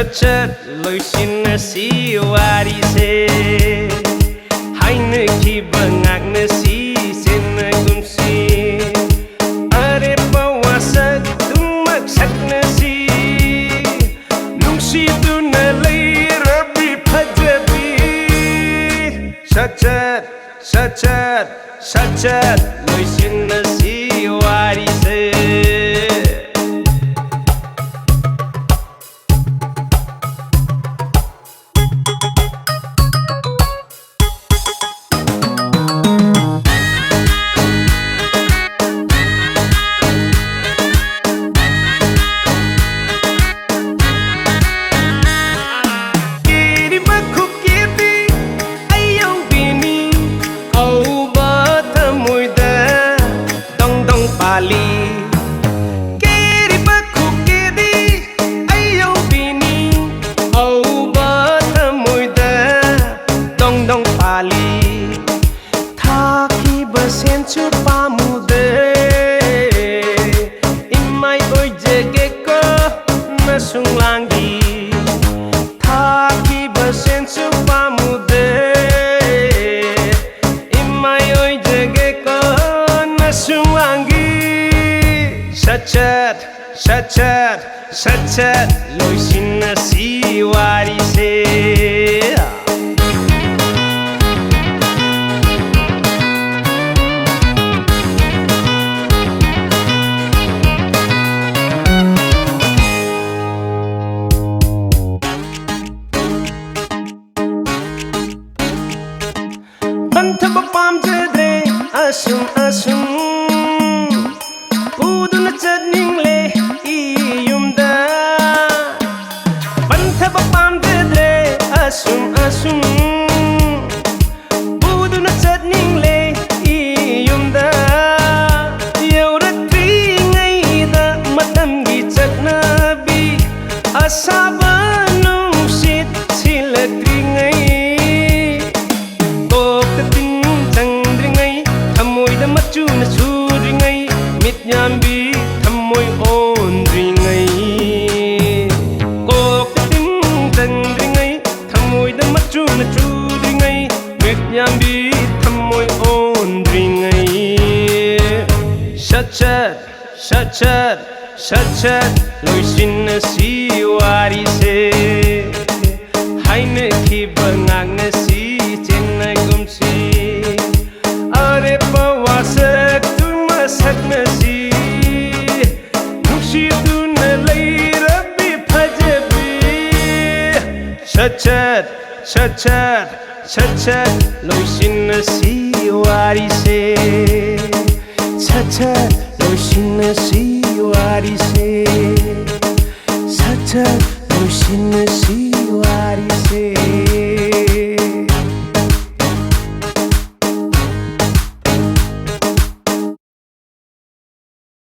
Sachat loisinasi warise haine ki bangagnasi senagumsi are pawasak tumak saknasi nungsi tunalai rabbi phajabi Sachat loisinasi warise Sachat loisinasi warise Bantha pam jadre asum Puduna chadning le asum buduna chadning le iyumda yauratri ngai da matamgi chaknabi asaba nungsit silatri ngai tokting changdri ngai thamoi da machu na churi ngai mitnyambi thamoi ondri ngai Yambi thamoi ondri ngai Sachat loisinasi warise haine ki bangagnasi chenagumsi are pawasak tumasaknasi nungsi tunalai rabbi phajabi Sachat loisinasi warise Sachat loisinasi warise